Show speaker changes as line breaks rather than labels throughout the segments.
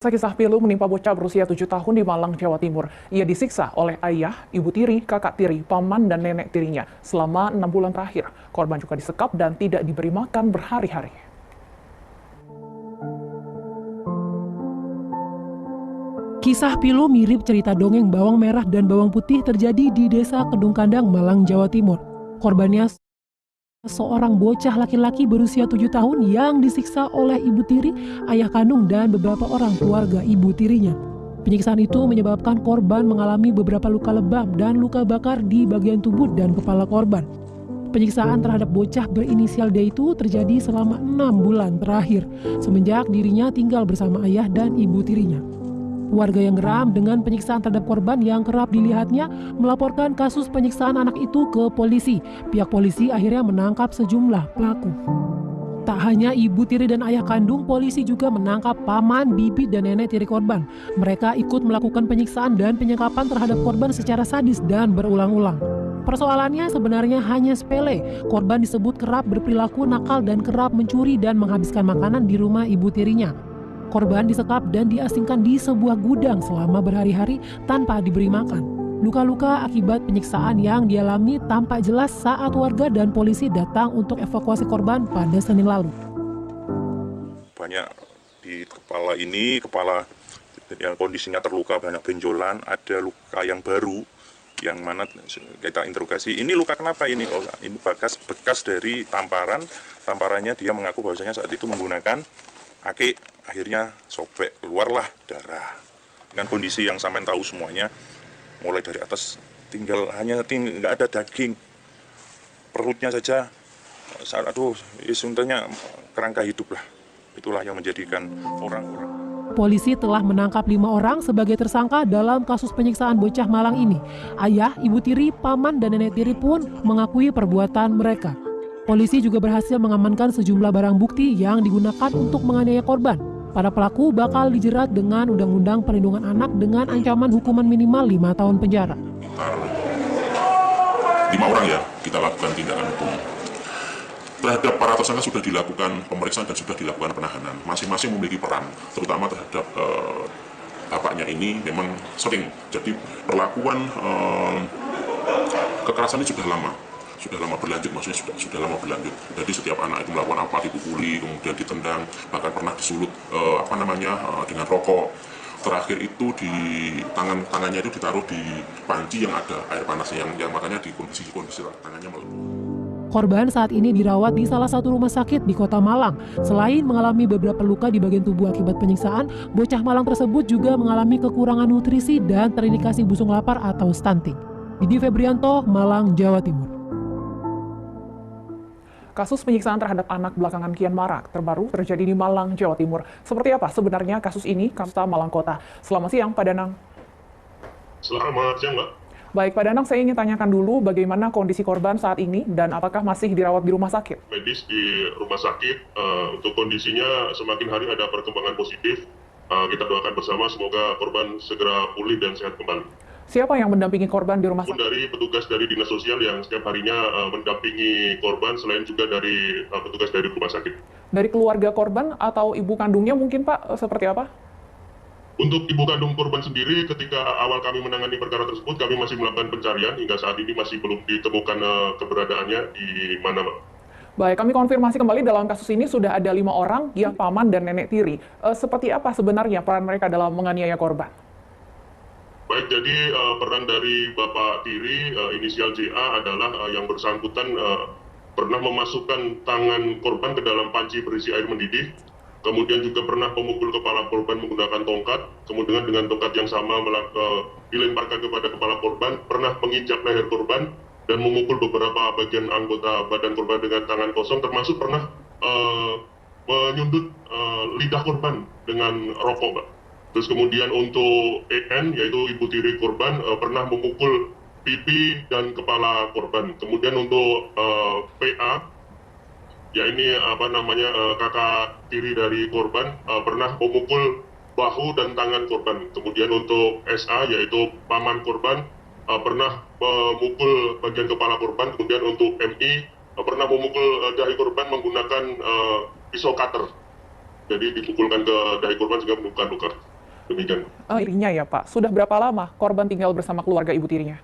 Kisah pilu menimpa bocah berusia 7 tahun di Malang, Jawa Timur. Ia disiksa oleh ayah, ibu tiri, kakak tiri, paman, dan nenek tirinya selama 6 bulan terakhir. Korban juga disekap dan tidak diberi makan berhari-hari.
Kisah pilu mirip cerita dongeng bawang merah dan bawang putih terjadi di Desa Kedung Kandang, Malang, Jawa Timur. Korbannya seorang bocah laki-laki berusia 7 tahun yang disiksa oleh ibu tiri, ayah kandung, dan beberapa orang keluarga ibu tirinya. Penyiksaan itu menyebabkan korban mengalami beberapa luka lebam dan luka bakar di bagian tubuh dan kepala korban. Penyiksaan terhadap bocah berinisial D itu terjadi selama 6 bulan terakhir, semenjak dirinya tinggal bersama ayah dan ibu tirinya. Warga yang geram dengan penyiksaan terhadap korban yang kerap dilihatnya melaporkan kasus penyiksaan anak itu ke polisi. Pihak polisi akhirnya menangkap sejumlah pelaku. Tak hanya ibu tiri dan ayah kandung, polisi juga menangkap paman, bibi, dan nenek tiri korban. Mereka ikut melakukan penyiksaan dan penyekapan terhadap korban secara sadis dan berulang-ulang. Persoalannya sebenarnya hanya sepele. Korban disebut kerap berperilaku nakal dan kerap mencuri dan menghabiskan makanan di rumah ibu tirinya. Korban disekap dan diasingkan di sebuah gudang selama berhari-hari tanpa diberi makan. Luka-luka akibat penyiksaan yang dialami tampak jelas saat warga dan polisi datang untuk evakuasi korban pada Senin lalu.
Banyak di kepala yang kondisinya terluka, banyak benjolan, ada luka yang baru, yang mana kita interogasi, ini luka kenapa ini? Oh, ini bekas dari tamparannya dia mengaku bahwasanya saat itu menggunakan aki, akhirnya sobek, keluarlah darah. Dengan kondisi yang sampean tahu semuanya, mulai dari atas nggak ada daging, perutnya saja, suntahnya kerangka hidup lah. Itulah yang menjadikan orang-orang.
Polisi telah menangkap 5 orang sebagai tersangka dalam kasus penyiksaan bocah Malang ini. Ayah, ibu tiri, paman, dan nenek tiri pun mengakui perbuatan mereka. Polisi juga berhasil mengamankan sejumlah barang bukti yang digunakan untuk menganiaya korban. Para pelaku bakal dijerat dengan Undang-Undang Perlindungan Anak dengan ancaman hukuman minimal 5 tahun penjara.
5 orang ya, kita lakukan tindakan hukum. Terhadap para tersangka sudah dilakukan pemeriksaan dan sudah dilakukan penahanan. Masing-masing memiliki peran, terutama terhadap bapaknya ini memang sering. Jadi perlakuan kekerasan ini sudah lama berlanjut, maksudnya sudah lama berlanjut. Jadi setiap anak itu melakukan apa, dipukuli, kemudian ditendang, bahkan pernah disulut dengan rokok. Terakhir itu di tangannya itu ditaruh di panci yang ada air panasnya, yang makanya di kondisi tangannya melepuh.
Korban saat ini dirawat di salah satu rumah sakit di Kota Malang. Selain mengalami beberapa luka di bagian tubuh akibat penyiksaan, bocah Malang tersebut juga mengalami kekurangan nutrisi dan terindikasi busung lapar atau stunting. Didi Febrianto, Malang, Jawa Timur.
Kasus penyiksaan terhadap anak belakangan kian marak, terbaru terjadi di Malang, Jawa Timur. Seperti apa sebenarnya kasus ini, Kapolres Malang Kota? Selamat siang, Pak Danang.
Selamat siang, Mbak.
Baik, Pak Danang, saya ingin tanyakan dulu bagaimana kondisi korban saat ini dan apakah masih dirawat di rumah sakit?
Medis di rumah sakit, untuk kondisinya semakin hari ada perkembangan positif. Kita doakan bersama semoga korban segera pulih dan sehat kembali.
Siapa yang mendampingi korban di rumah sakit?
Dari petugas dari Dinas Sosial yang setiap harinya mendampingi korban, selain juga dari petugas dari rumah sakit.
Dari keluarga korban atau ibu kandungnya mungkin, Pak, seperti apa?
Untuk ibu kandung korban sendiri, ketika awal kami menangani perkara tersebut, kami masih melakukan pencarian. Hingga saat ini masih belum ditemukan keberadaannya di mana, Pak.
Baik, kami konfirmasi kembali dalam kasus ini sudah ada 5 orang yang paman dan nenek tiri. Seperti apa sebenarnya peran mereka dalam menganiaya korban?
Baik, jadi peran dari Bapak Tiri, inisial JA adalah yang bersangkutan pernah memasukkan tangan korban ke dalam panci berisi air mendidih, kemudian juga pernah memukul kepala korban menggunakan tongkat, kemudian dengan tongkat yang sama dilemparkan kepada kepala korban, pernah menginjak leher korban, dan memukul beberapa bagian anggota badan korban dengan tangan kosong, termasuk pernah menyundut lidah korban dengan rokok, Pak. Terus kemudian untuk EN, yaitu ibu tiri korban, pernah memukul pipi dan kepala korban. Kemudian untuk PA, ya ini kakak tiri dari korban, pernah memukul bahu dan tangan korban. Kemudian untuk SA, yaitu paman korban, pernah memukul bagian kepala korban. Kemudian untuk MI, pernah memukul dahi korban menggunakan pisau cutter. Jadi dipukulkan ke dahi korban sehingga menimbulkan luka. Demikian.
Tirinya ya Pak, sudah berapa lama korban tinggal bersama keluarga ibu tirinya?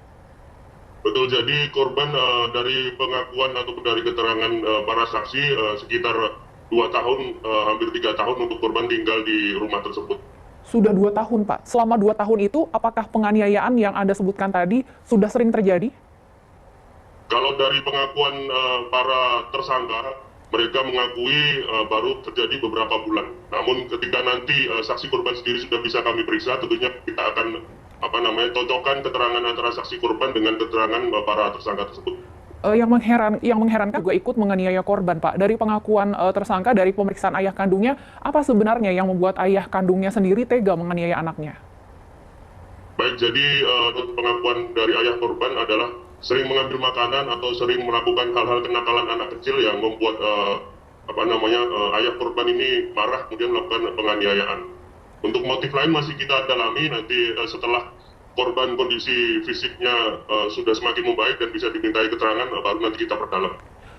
Betul, jadi korban dari pengakuan ataupun dari keterangan para saksi sekitar 2 tahun, hampir 3 tahun untuk korban tinggal di rumah tersebut.
Sudah 2 tahun Pak. Selama 2 tahun itu, apakah penganiayaan yang Anda sebutkan tadi sudah sering terjadi?
Kalau dari pengakuan para tersangka, mereka mengakui baru terjadi beberapa bulan. Namun ketika nanti saksi korban sendiri sudah bisa kami periksa, tentunya kita akan cocokkan keterangan antara saksi korban dengan keterangan para tersangka tersebut.
Yang mengherankan juga ikut menganiaya korban, Pak. Dari pengakuan tersangka, dari pemeriksaan ayah kandungnya, apa sebenarnya yang membuat ayah kandungnya sendiri tega menganiaya anaknya?
Baik, jadi pengakuan dari ayah korban adalah sering mengambil makanan atau sering melakukan hal-hal kenakalan anak kecil yang membuat ayah korban ini marah kemudian melakukan penganiayaan. Untuk motif lain masih kita dalami, nanti setelah korban kondisi fisiknya sudah semakin membaik dan bisa dimintai keterangan, baru nanti kita perdalam.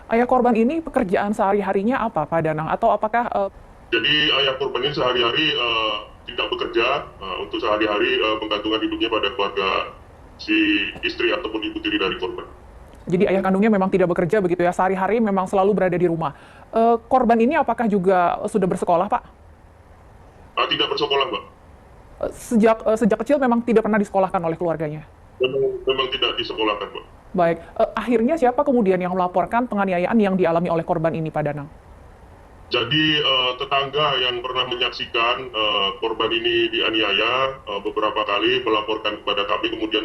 Ayah korban ini pekerjaan sehari-harinya apa, Pak Danang? Atau apakah...
Jadi ayah korban ini sehari-hari tidak bekerja, untuk sehari-hari menggantungkan hidupnya pada keluarga si istri ataupun ibu tiri dari korban.
Jadi ayah kandungnya memang tidak bekerja begitu ya, sehari-hari memang selalu berada di rumah. Korban ini apakah juga sudah bersekolah, Pak?
Tidak bersekolah, Mbak.
Sejak kecil memang tidak pernah disekolahkan oleh keluarganya?
Memang tidak disekolahkan, Mbak.
Baik, akhirnya siapa kemudian yang melaporkan penganiayaan yang dialami oleh korban ini, Pak Danang?
Jadi tetangga yang pernah menyaksikan korban ini dianiaya beberapa kali melaporkan kepada kami, kemudian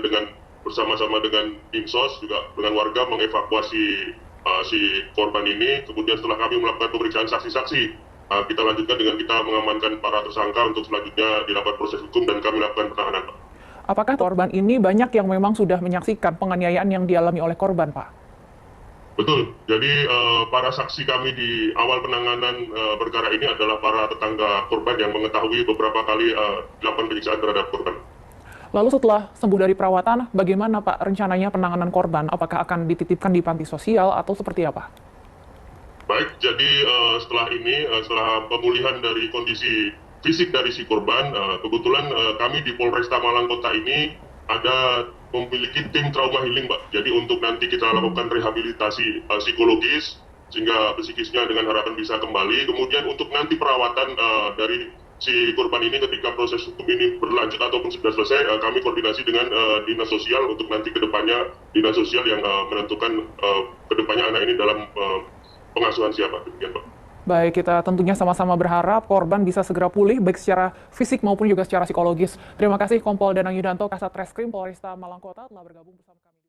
bersama-sama dengan Dinsos juga dengan warga mengevakuasi si korban ini. Kemudian setelah kami melakukan pemeriksaan saksi-saksi, kita lanjutkan dengan kita mengamankan para tersangka untuk selanjutnya dilakukan proses hukum dan kami lakukan penahanan, Pak.
Apakah korban ini banyak yang memang sudah menyaksikan penganiayaan yang dialami oleh korban, Pak?
Betul. Jadi para saksi kami di awal penanganan perkara ini adalah para tetangga korban yang mengetahui beberapa kali dilakukan penyiksaan terhadap korban.
Lalu setelah sembuh dari perawatan, bagaimana Pak rencananya penanganan korban? Apakah akan dititipkan di panti sosial atau seperti apa?
Baik, jadi setelah pemulihan dari kondisi fisik dari si korban, kebetulan kami di Polresta Malang Kota ini ada memiliki tim trauma healing, Mbak. Jadi untuk nanti kita lakukan rehabilitasi psikologis, sehingga psikisnya dengan harapan bisa kembali. Kemudian untuk nanti perawatan dari si korban ini ketika proses hukum ini berlanjut ataupun sudah selesai, kami koordinasi dengan Dinas Sosial untuk nanti kedepannya Dinas Sosial yang menentukan kedepannya anak ini dalam pengasuhan siapa. Demikian, Pak.
Baik, kita tentunya sama-sama berharap korban bisa segera pulih, baik secara fisik maupun juga secara psikologis. Terima kasih Kompol Danang Yudanto, Kasat Reskrim Polresta Malang Kota telah bergabung bersama kami.